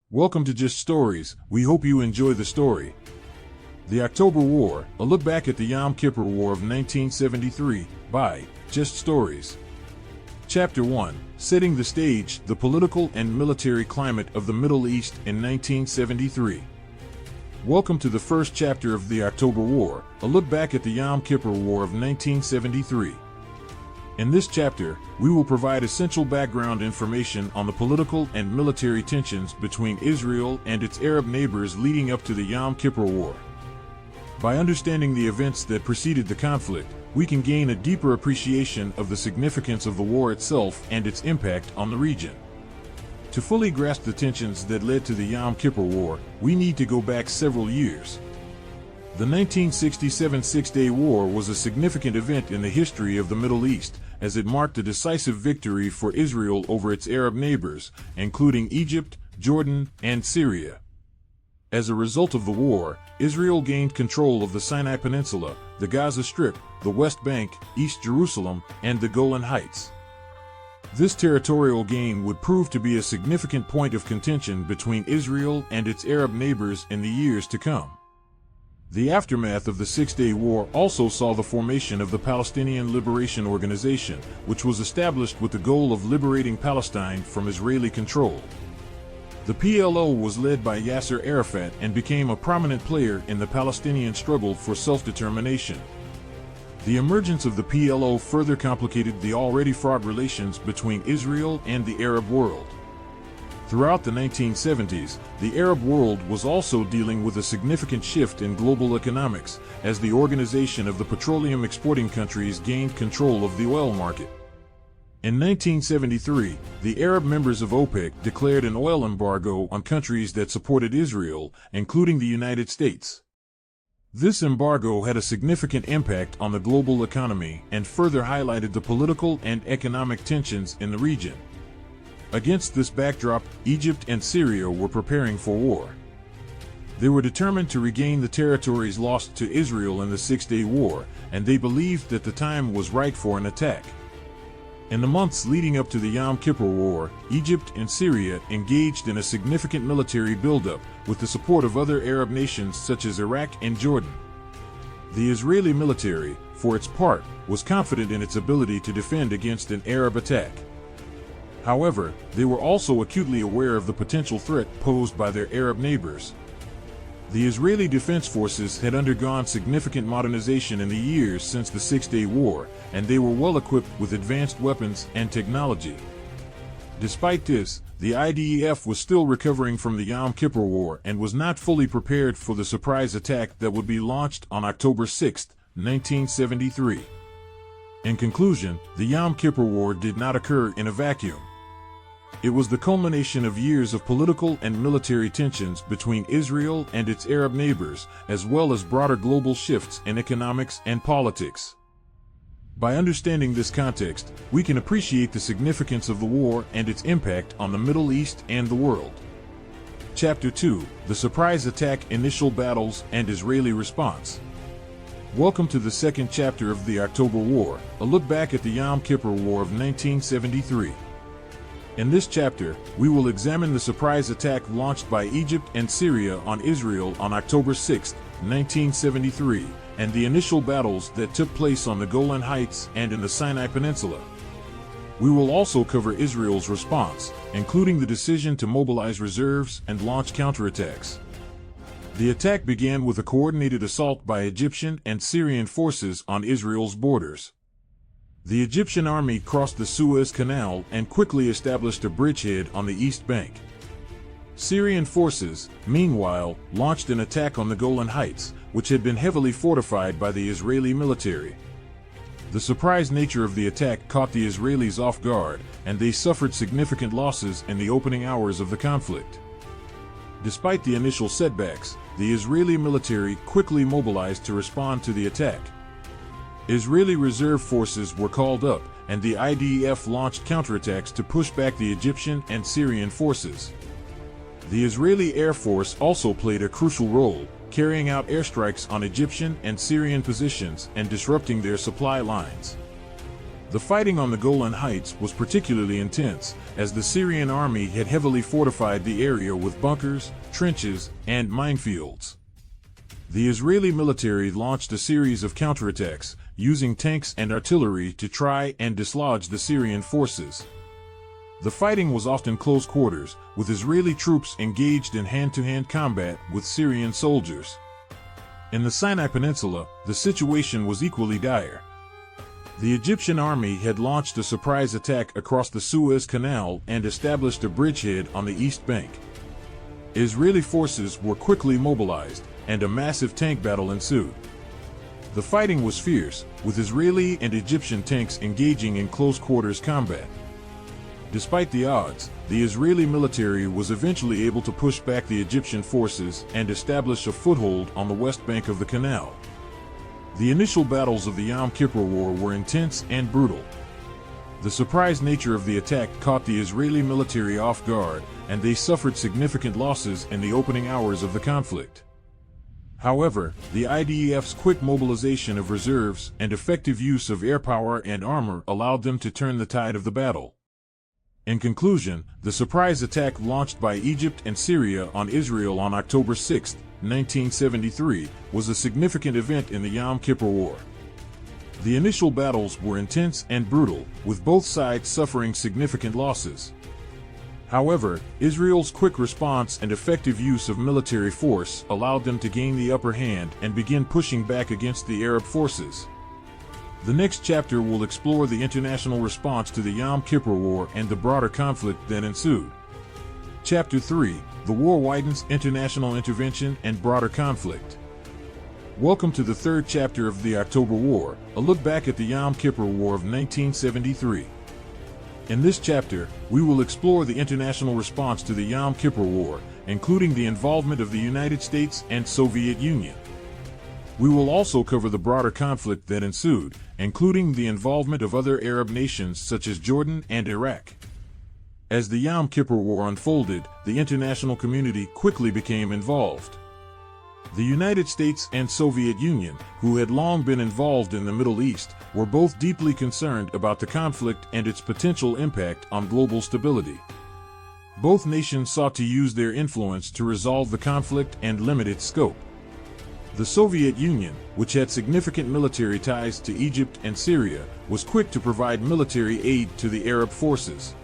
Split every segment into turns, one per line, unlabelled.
Welcome to Just Stories. We hope you enjoy the story. The October War, a look back at the Yom Kippur War of 1973, by Just Stories. Chapter 1, Setting the Stage, the Political and Military Climate of the Middle East in 1973. Welcome to the first chapter of the October War, a look back at the Yom Kippur War of 1973. In this chapter, we will provide essential background information on the political and military tensions between Israel and its Arab neighbors leading up to the Yom Kippur War. By understanding the events that preceded the conflict, we can gain a deeper appreciation of the significance of the war itself and its impact on the region. To fully grasp the tensions that led to the Yom Kippur War, we need to go back several years. The 1967 Six-Day War was a significant event in the history of the Middle East, as it marked a decisive victory for Israel over its Arab neighbors, including Egypt, Jordan, and Syria. As a result of the war, Israel gained control of the Sinai Peninsula, the Gaza Strip, the West Bank, East Jerusalem, and the Golan Heights. This territorial gain would prove to be a significant point of contention between Israel and its Arab neighbors in the years to come. The aftermath of the Six-Day War also saw the formation of the Palestinian Liberation Organization, which was established with the goal of liberating Palestine from Israeli control. The PLO was led by Yasser Arafat and became a prominent player in the Palestinian struggle for self-determination. The emergence of the PLO further complicated the already fraught relations between Israel and the Arab world. Throughout the 1970s, the Arab world was also dealing with a significant shift in global economics, as the Organization of the Petroleum Exporting Countries gained control of the oil market. In 1973, the Arab members of OPEC declared an oil embargo on countries that supported Israel, including the United States. This embargo had a significant impact on the global economy and further highlighted the political and economic tensions in the region. Against this backdrop, Egypt and Syria were preparing for war. They were determined to regain the territories lost to Israel in the Six-Day War, and they believed that the time was right for an attack. In the months leading up to the Yom Kippur War, Egypt and Syria engaged in a significant military buildup, with the support of other Arab nations such as Iraq and Jordan. The Israeli military, for its part, was confident in its ability to defend against an Arab attack. However, they were also acutely aware of the potential threat posed by their Arab neighbors. The Israeli Defense Forces had undergone significant modernization in the years since the Six-Day War, and they were well equipped with advanced weapons and technology. Despite this, the IDF was still recovering from the Yom Kippur War and was not fully prepared for the surprise attack that would be launched on October 6, 1973. In conclusion, the Yom Kippur War did not occur in a vacuum. It was the culmination of years of political and military tensions between Israel and its Arab neighbors, as well as broader global shifts in economics and politics. By understanding this context, we can appreciate the significance of the war and its impact on the Middle East and the world. Chapter 2, The Surprise Attack, Initial Battles, and Israeli Response. Welcome to the second chapter of the October War, a look back at the Yom Kippur War of 1973. In this chapter, we will examine the surprise attack launched by Egypt and Syria on Israel on October 6, 1973, and the initial battles that took place on the Golan Heights and in the Sinai Peninsula. We will also cover Israel's response, including the decision to mobilize reserves and launch counterattacks. The attack began with a coordinated assault by Egyptian and Syrian forces on Israel's borders. The Egyptian army crossed the Suez Canal and quickly established a bridgehead on the East Bank. Syrian forces, meanwhile, launched an attack on the Golan Heights, which had been heavily fortified by the Israeli military. The surprise nature of the attack caught the Israelis off guard, and they suffered significant losses in the opening hours of the conflict. Despite the initial setbacks, the Israeli military quickly mobilized to respond to the attack. Israeli reserve forces were called up, and the IDF launched counterattacks to push back the Egyptian and Syrian forces. The Israeli Air Force also played a crucial role, carrying out airstrikes on Egyptian and Syrian positions and disrupting their supply lines. The fighting on the Golan Heights was particularly intense, as the Syrian army had heavily fortified the area with bunkers, trenches, and minefields. The Israeli military launched a series of counterattacks, using tanks and artillery to try and dislodge the Syrian forces. The fighting was often close quarters, with Israeli troops engaged in hand-to-hand combat with Syrian soldiers. In the Sinai Peninsula, the situation was equally dire. The Egyptian army had launched a surprise attack across the Suez Canal and established a bridgehead on the east bank. Israeli forces were quickly mobilized, and a massive tank battle ensued. The fighting was fierce, with Israeli and Egyptian tanks engaging in close-quarters combat. Despite the odds, the Israeli military was eventually able to push back the Egyptian forces and establish a foothold on the west bank of the canal. The initial battles of the Yom Kippur War were intense and brutal. The surprise nature of the attack caught the Israeli military off guard, and they suffered significant losses in the opening hours of the conflict. However, the IDF's quick mobilization of reserves and effective use of airpower and armor allowed them to turn the tide of the battle. In conclusion, the surprise attack launched by Egypt and Syria on Israel on October 6, 1973, was a significant event in the Yom Kippur War. The initial battles were intense and brutal, with both sides suffering significant losses. However, Israel's quick response and effective use of military force allowed them to gain the upper hand and begin pushing back against the Arab forces. The next chapter will explore the international response to the Yom Kippur War and the broader conflict that ensued. Chapter 3: The War Widens International Intervention and Broader Conflict. Welcome to the third chapter of the October War, a look back at the Yom Kippur War of 1973. In this chapter, we will explore the international response to the Yom Kippur War, including the involvement of the United States and Soviet Union. We will also cover the broader conflict that ensued, including the involvement of other Arab nations such as Jordan and Iraq. As the Yom Kippur War unfolded, the international community quickly became involved. The United States and Soviet Union, who had long been involved in the Middle East, were both deeply concerned about the conflict and its potential impact on global stability. Both nations sought to use their influence to resolve the conflict and limit its scope. The Soviet Union, which had significant military ties to Egypt and Syria, was quick to provide military aid to the Arab forces.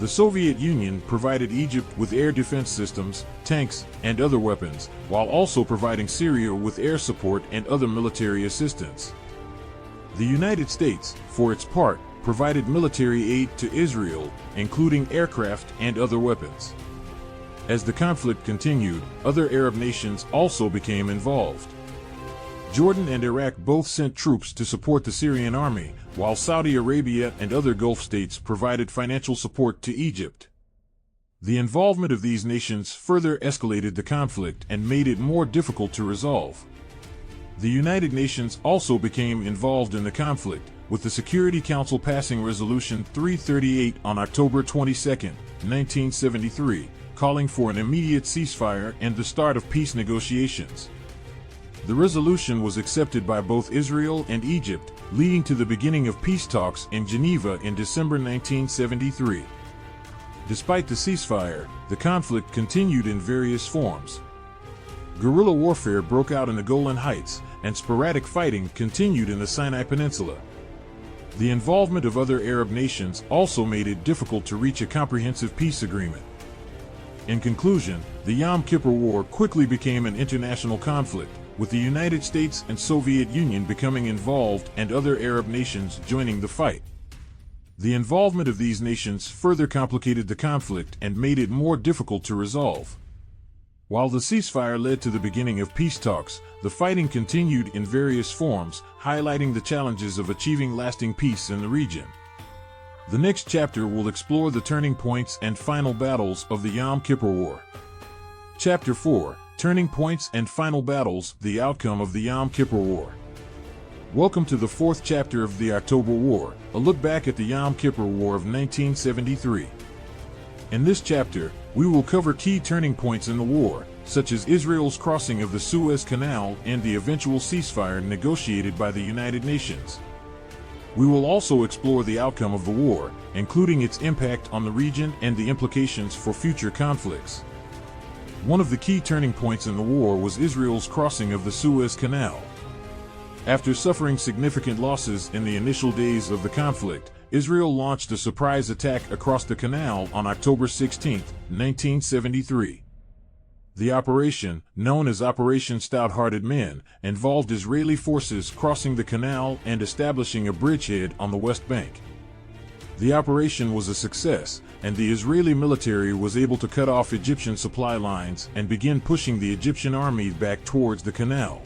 The Soviet Union provided Egypt with air defense systems, tanks, and other weapons, while also providing Syria with air support and other military assistance. The United States, for its part, provided military aid to Israel, including aircraft and other weapons. As the conflict continued, other Arab nations also became involved. Jordan and Iraq both sent troops to support the Syrian army, while Saudi Arabia and other Gulf states provided financial support to Egypt. The involvement of these nations further escalated the conflict and made it more difficult to resolve. The United Nations also became involved in the conflict, with the Security Council passing Resolution 338 on October 22, 1973, calling for an immediate ceasefire and the start of peace negotiations. The resolution was accepted by both Israel and Egypt, leading to the beginning of peace talks in Geneva in December 1973. Despite the ceasefire, the conflict continued in various forms. Guerrilla warfare broke out in the Golan Heights, and sporadic fighting continued in the Sinai Peninsula. The involvement of other Arab nations also made it difficult to reach a comprehensive peace agreement. In conclusion, the Yom Kippur War quickly became an international conflict, with the United States and Soviet Union becoming involved and other Arab nations joining the fight. The involvement of these nations further complicated the conflict and made it more difficult to resolve. While the ceasefire led to the beginning of peace talks, the fighting continued in various forms, highlighting the challenges of achieving lasting peace in the region. The next chapter will explore the turning points and final battles of the Yom Kippur War. Chapter 4: Turning Points and Final Battles, the Outcome of the Yom Kippur War. Welcome to the fourth chapter of the October War, a look back at the Yom Kippur War of 1973. In this chapter, we will cover key turning points in the war, such as Israel's crossing of the Suez Canal and the eventual ceasefire negotiated by the United Nations. We will also explore the outcome of the war, including its impact on the region and the implications for future conflicts. One of the key turning points in the war was Israel's crossing of the Suez Canal. After suffering significant losses in the initial days of the conflict, Israel launched a surprise attack across the canal on October 16, 1973. The operation, known as Operation Stout-Hearted Men, involved Israeli forces crossing the canal and establishing a bridgehead on the West Bank. The operation was a success, and the Israeli military was able to cut off Egyptian supply lines and begin pushing the Egyptian army back towards the canal.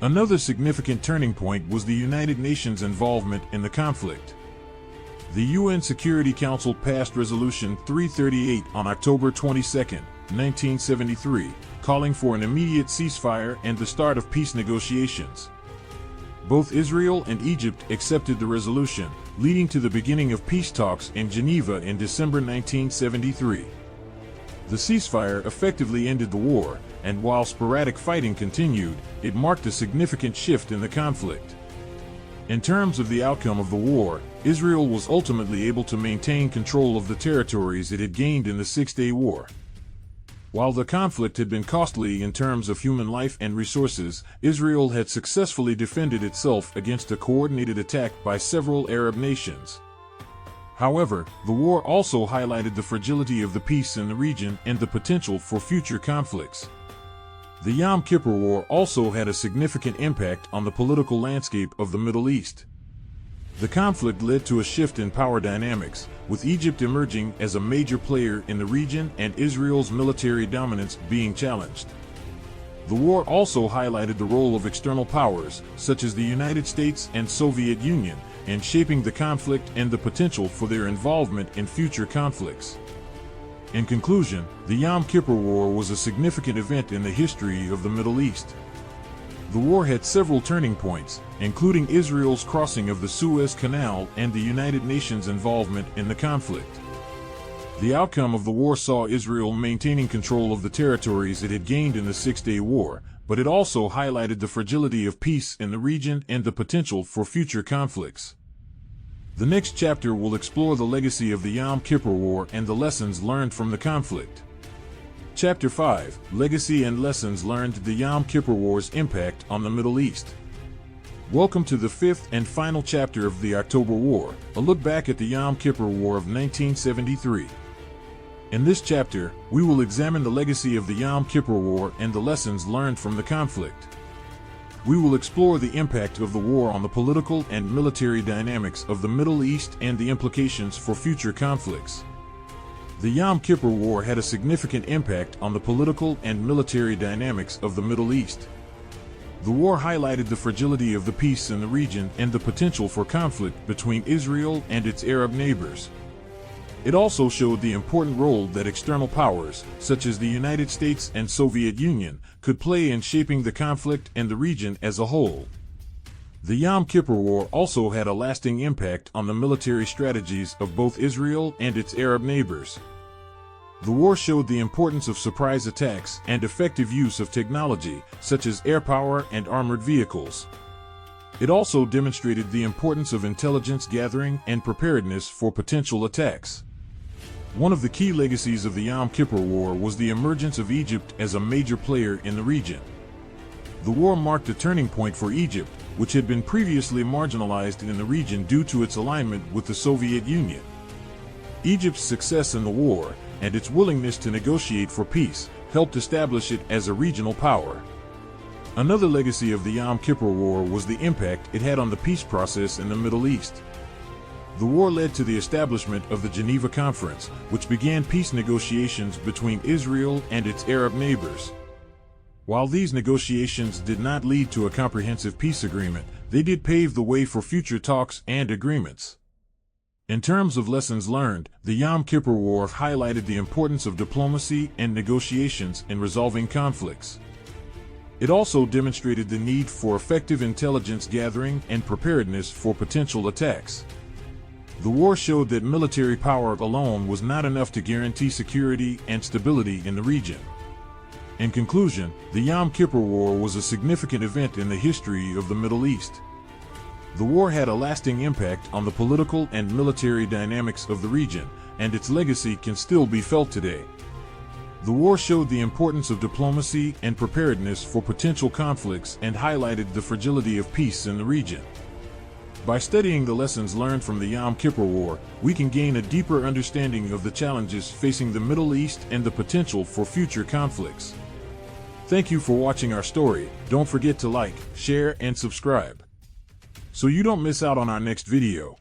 Another significant turning point was the United Nations' involvement in the conflict. The UN Security Council passed Resolution 338 on October 22, 1973, calling for an immediate ceasefire and the start of peace negotiations. Both Israel and Egypt accepted the resolution, leading to the beginning of peace talks in Geneva in December 1973. The ceasefire effectively ended the war, and while sporadic fighting continued, it marked a significant shift in the conflict. In terms of the outcome of the war, Israel was ultimately able to maintain control of the territories it had gained in the Six-Day War. While the conflict had been costly in terms of human life and resources, Israel had successfully defended itself against a coordinated attack by several Arab nations. However, the war also highlighted the fragility of the peace in the region and the potential for future conflicts. The Yom Kippur War also had a significant impact on the political landscape of the Middle East. The conflict led to a shift in power dynamics, with Egypt emerging as a major player in the region and Israel's military dominance being challenged. The war also highlighted the role of external powers, such as the United States and Soviet Union, in shaping the conflict and the potential for their involvement in future conflicts. In conclusion, the Yom Kippur War was a significant event in the history of the Middle East. The war had several turning points, including Israel's crossing of the Suez Canal and the United Nations' involvement in the conflict. The outcome of the war saw Israel maintaining control of the territories it had gained in the Six-Day War, but it also highlighted the fragility of peace in the region and the potential for future conflicts. The next chapter will explore the legacy of the Yom Kippur War and the lessons learned from the conflict. Chapter 5, Legacy and Lessons Learned: The Yom Kippur War's Impact on the Middle East. Welcome to the fifth and final chapter of the October War, a look back at the Yom Kippur War of 1973. In this chapter, we will examine the legacy of the Yom Kippur War and the lessons learned from the conflict. We will explore the impact of the war on the political and military dynamics of the Middle East and the implications for future conflicts. The Yom Kippur War had a significant impact on the political and military dynamics of the Middle East. The war highlighted the fragility of the peace in the region and the potential for conflict between Israel and its Arab neighbors. It also showed the important role that external powers, such as the United States and Soviet Union, could play in shaping the conflict and the region as a whole. The Yom Kippur War also had a lasting impact on the military strategies of both Israel and its Arab neighbors. The war showed the importance of surprise attacks and effective use of technology, such as airpower and armored vehicles. It also demonstrated the importance of intelligence gathering and preparedness for potential attacks. One of the key legacies of the Yom Kippur War was the emergence of Egypt as a major player in the region. The war marked a turning point for Egypt, which had been previously marginalized in the region due to its alignment with the Soviet Union. Egypt's success in the war, and its willingness to negotiate for peace, helped establish it as a regional power. Another legacy of the Yom Kippur War was the impact it had on the peace process in the Middle East. The war led to the establishment of the Geneva Conference, which began peace negotiations between Israel and its Arab neighbors. While these negotiations did not lead to a comprehensive peace agreement, they did pave the way for future talks and agreements. In terms of lessons learned, the Yom Kippur War highlighted the importance of diplomacy and negotiations in resolving conflicts. It also demonstrated the need for effective intelligence gathering and preparedness for potential attacks. The war showed that military power alone was not enough to guarantee security and stability in the region. In conclusion, the Yom Kippur War was a significant event in the history of the Middle East. The war had a lasting impact on the political and military dynamics of the region, and its legacy can still be felt today. The war showed the importance of diplomacy and preparedness for potential conflicts and highlighted the fragility of peace in the region. By studying the lessons learned from the Yom Kippur War, we can gain a deeper understanding of the challenges facing the Middle East and the potential for future conflicts. Thank you for watching our story. Don't forget to like, share, and subscribe, so you don't miss out on our next video.